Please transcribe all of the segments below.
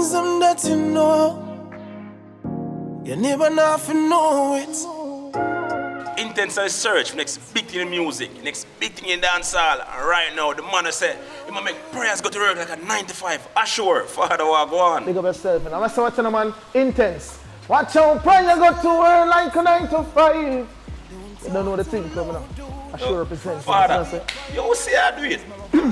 things that you know, you never know if you know it. Intense search for next big thing in music, next big thing in dancehall. And right now, the man said, he might make prayers go to work like a 9 to 5. Assure, Father, what go on. Big up yourself. And I'm watching a man, intense. Watch out, prayer go to work like a 9 to 5. You don't know the thing coming up. Assure represents. Father, you see I do it.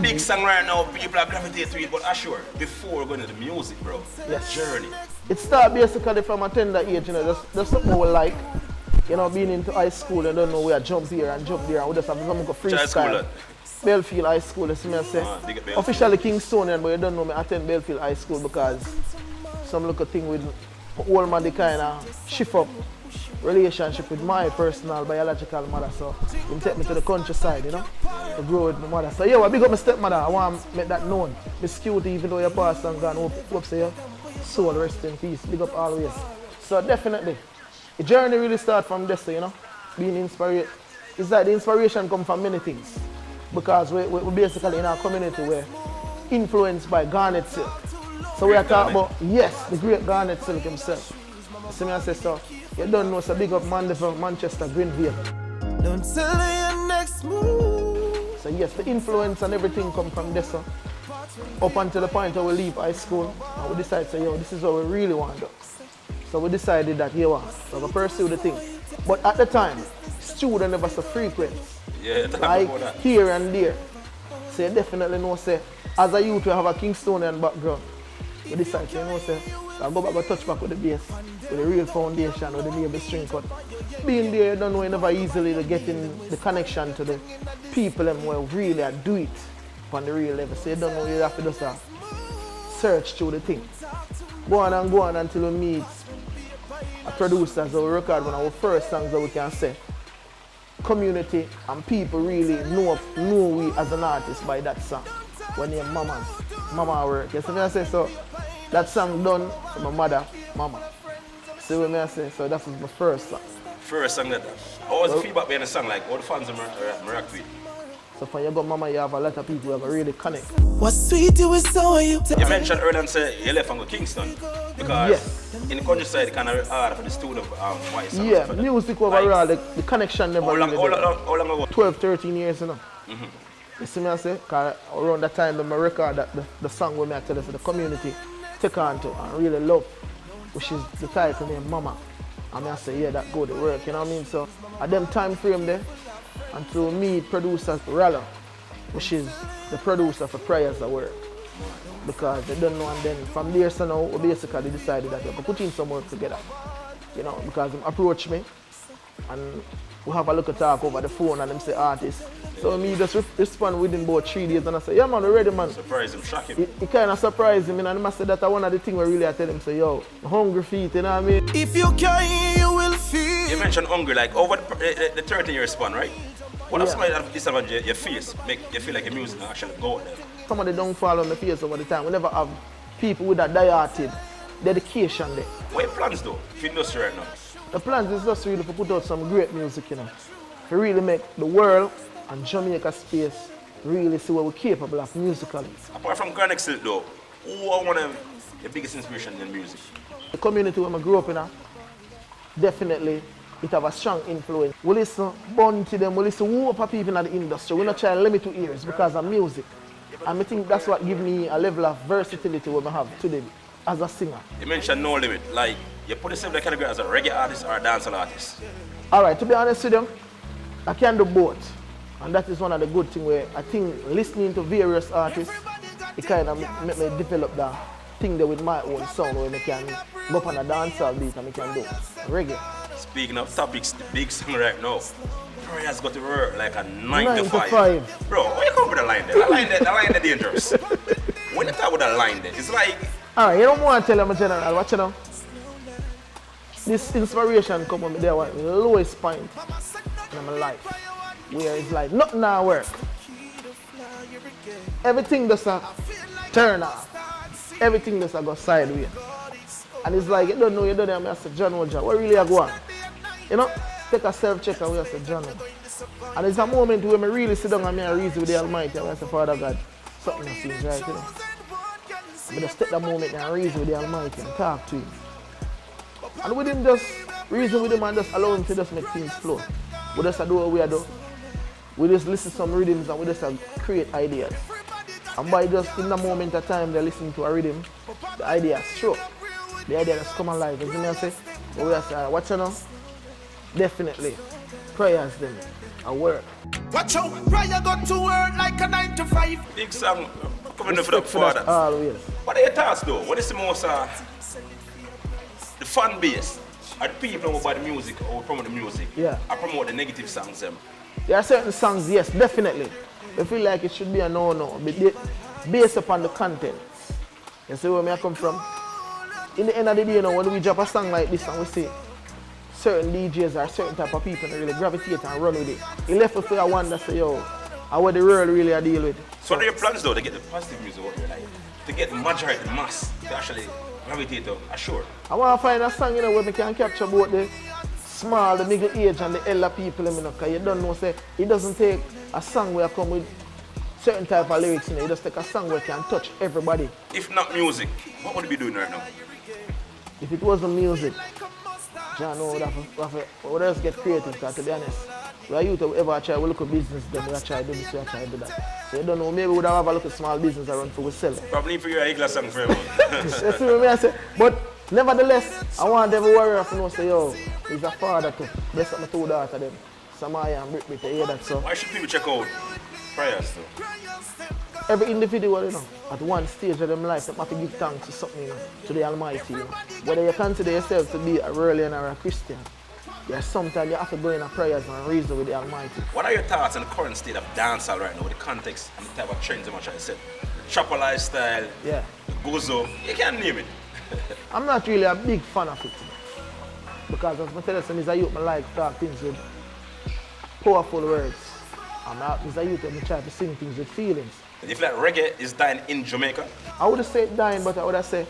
Big song right now, people are gravitating to it, but Assure, before going to the music, bro, yes. Journey. It started basically from a tender age, you know, just something we like. You know, being into high school, you don't know where I jump here and jump there, and we just have some freestyle. Belfield High School, you see me say. Officially Kingstonian, but you don't know me attend Belfield High School because some little thing with old man, they kind of shift up relationship with my personal biological mother, so he take me to the countryside, you know, to grow with my mother. So yeah, I big up my stepmother, I want to make that known. Miss Cute, even though your past and gone, hope say your soul rest in peace, big up always. So definitely, the journey really starts from this, you know, being inspired. It's like the inspiration comes from many things, because we're basically in our community, we're influenced by Garnet Silk. So we are talking about, yes, the great Garnet Silk himself. See me, I say so. You don't know, it's a big up man from Manchester, Greenville. Don't tell me your next move. So yes, the influence and everything come from this. Up until the point where we leave high school, and we decide, so yo, this is what we really want to do. So we decided that, here we so we pursue the thing. But at the time, students never so frequent. Yeah, like here and there. So you definitely know, say, as a youth, we have a Kingstonian background. We decide, you know, say, so I go back and touch back with the bass, with the real foundation, with the neighbor string cut. Being there, you don't know, you never easily getting the connection to the people and will really do it on the real level. So you don't know, you have to just search through the thing. Go on until we meet a producer, so we record one of our first songs that we can say. Community and people really know we as an artist by that song. When your Mama work. You see what I say? So that song done for my mother, Mama. See what I say? So that was my first song. First song that. How was the feedback behind the song? Like, all the fans are react to it? So when you got Mama, you have a lot of people who have really connect. What's sweet you is so you. You mentioned earlier and said you left and go Kingston. Because yes. In the countryside, it's kind of hard for the student white songs. Yeah, music overall, the connection never really How long ago? 12, 13 years, you know. Mm-hmm. You see me I say? Because around that time, I record that the song where I tell us the community take on to and really love, which is the title named Mama. And I say, yeah, that go to work, you know what I mean? So at them time frame there, and through me, producer Ralla, which is the producer for Prayers at Work. Because they don't know, and then from there, so now, we basically decided that we could put in some work together. You know, because them approach me, and we have a look at talk over the phone, and them say artist. So me just respond within about 3 days, and I say, yeah man, we're ready man. Surprise him, shock him. It kind of surprised him, and I must say that one of the things where really I tell him, say, yo, hungry feet, you know what I mean? If you can, you will feel. You mentioned hungry, like over the 13-year span, right? What else might disadvantage your face, make you feel like your music actually go there? Some of the downfall on my face over the time, we never have people with that diehard dedication there. What are your plans though, for industry right now? The plans is just really to put out some great music, you know. To really make the world and Jamaica space really see what we're capable of musically. Apart from Garnet Silk though, who are one of your biggest inspiration in music? The community where I grew up in, definitely it have a strong influence. We listen born to them, we listen to whoop people in the industry. We're not trying to limit to ears because of music. And I think that's what gives me a level of versatility what I have today as a singer. You mentioned no limit, like you put yourself in the category as a reggae artist or a dancehall artist? Alright, to be honest with you, I can do both. And that is one of the good things where I think listening to various artists, it kind of make me develop that thing there with my own sound where I can go up on a dancehall beat and I can do reggae. Speaking of topics, the big song right now, Prayers got to work like a 9 to 5. Bro, where you come with a line there? The line there dangerous. When you talk with a line there, it's like... Alright, you don't want to tell them general, watch it now. This inspiration come on me there at the lowest point in my life. Where it's like, nothing now work. Everything just a turn off. Everything just a go sideways. And it's like, you don't know, I say, John, what really I go on? You know, take a self-check and we say, John. And it's a moment where I really sit down and I reason with the Almighty and I say, Father God, something seems right, you know. I just take that moment and reason with the Almighty and talk to him. And we didn't just reason with him and just allow him to just make things flow. We just do what we do. We just listen to some rhythms and we just create ideas. And by just in the moment of time they're listening to a rhythm, the ideas struck. The idea just come alive. You know what I say? But we say, what's you know? Definitely. Prayers them and work. Watch out, prayer got to work like a 9 to 5. Big song coming up for the fathers. Always. What are your thoughts though? What is the most the fan base? Are the people who buy the music or promote the music? Yeah. I promote the negative songs them. There are certain songs, yes, definitely. I feel like it should be a no-no, but based upon the content. You see where I come from? In the end of the day, you know, when we drop a song like this and we see certain DJs or certain type of people that really gravitate and run with it, it left us to wonder, say, yo, how what the world really are deal with. So what are your plans though to get the positive music out there, like to get the majority, the mass, to actually gravitate to Assure? I want to find a song, you know, where we can capture both the small, the middle age and the elder people, you know, because you don't know, say, it doesn't take a song where I come with certain type of lyrics, you know, you just take a song where it can touch everybody. If not music, what would you be doing right now? If it wasn't music, John, no, we would just get creative, because to be honest, we are youth who ever try to look at business, then we try to do this, we try to do that. So you don't know, maybe we would have a look at small business around for we sell. Probably for your Igla song for everyone. You see what I say? But nevertheless, I want every warrior to know, say, yo, he's a father to bless up my two daughters, them. Samaya and Brittany, to hear that, so. Why should people check out prayers though? Every individual, you know, at one stage of their life, they have to give thanks to something, you know, to the Almighty, you know. Whether you consider yourself to be a Religion or a Christian, there's sometimes you have to go in a prayers and reason with the Almighty. What are your thoughts on the current state of dancehall right now, with the context and the type of trends I'm trying to set? Chopper lifestyle, yeah, gozo, you can't name it. I'm not really a big fan of it, because as I tell you, as a youth, I like to talk things with powerful words. As a youth, I try to sing things with feelings. If like reggae is dying in Jamaica? I would say dying, but I would say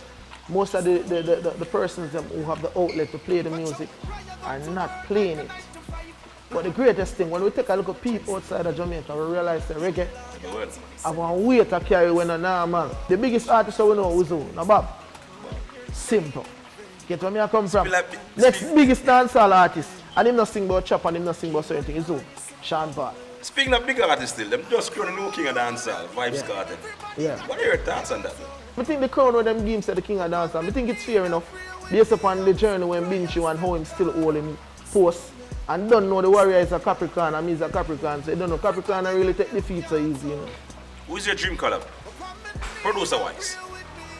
most of the persons who have the outlet to play the music are not playing it. But the greatest thing, when we take a look at people outside of Jamaica, we realize that reggae have a weight to carry when a normal. The biggest artist we know is who? Now Bob. Simple. Get where I come from? Next biggest dancehall artist. And him not sing about chop and him not sing about certain things. Is who? Sean Paul. Speaking of big artists still, them just crown the new king of dancehall, Vibes Carter. Yeah. What are your thoughts on that? I think the crown where them games said the king of dancehall, I think it's fair enough based upon the journey when been through and how him still holding post. And don't know the warrior is a Capricorn and he's a Capricorn, so you don't know Capricorn really take defeat so easy, you know. Who is your dream collab? Producer-wise?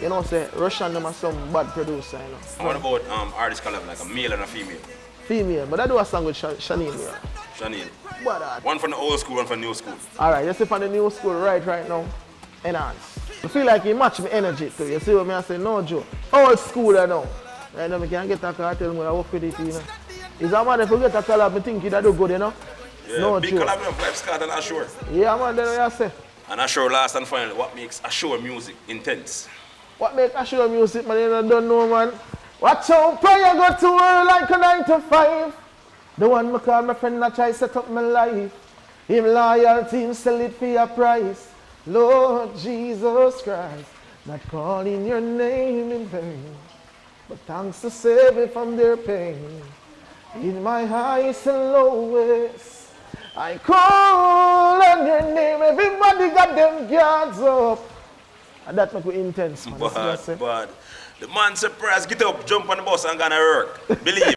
You know, say Russian them are some bad producer, you know. And what about artist collab, like a male and a female? Female, but I do a song with Shanine. Yeah. Shanine. But one from the old school, one from the new school. Alright, you see from the new school right now, enhance. I feel like he match my energy too. You see what I say? No joke. Old school I know. Right now I can't get a car, tell me I work with it, you know. Is a man if you get a collab, I think that do good, you know? Yeah, no big joke. collab with Vibes Carter and Assure. Yeah man, then what you say? And Assure last and final, what makes Assure music intense? What makes Assure music, man, you don't know, man. Watch out, prayer go to work like a 9 to 5. The one me call my friend that try set up my life. Him loyalty, him sell it for your price. Lord Jesus Christ, not calling your name in vain, but thanks to save me from their pain. In my highest and lowest, I call on your name. Everybody got them guards up. And that make me intense, man. But the man surprised, get up, jump on the bus and gonna work. Believe.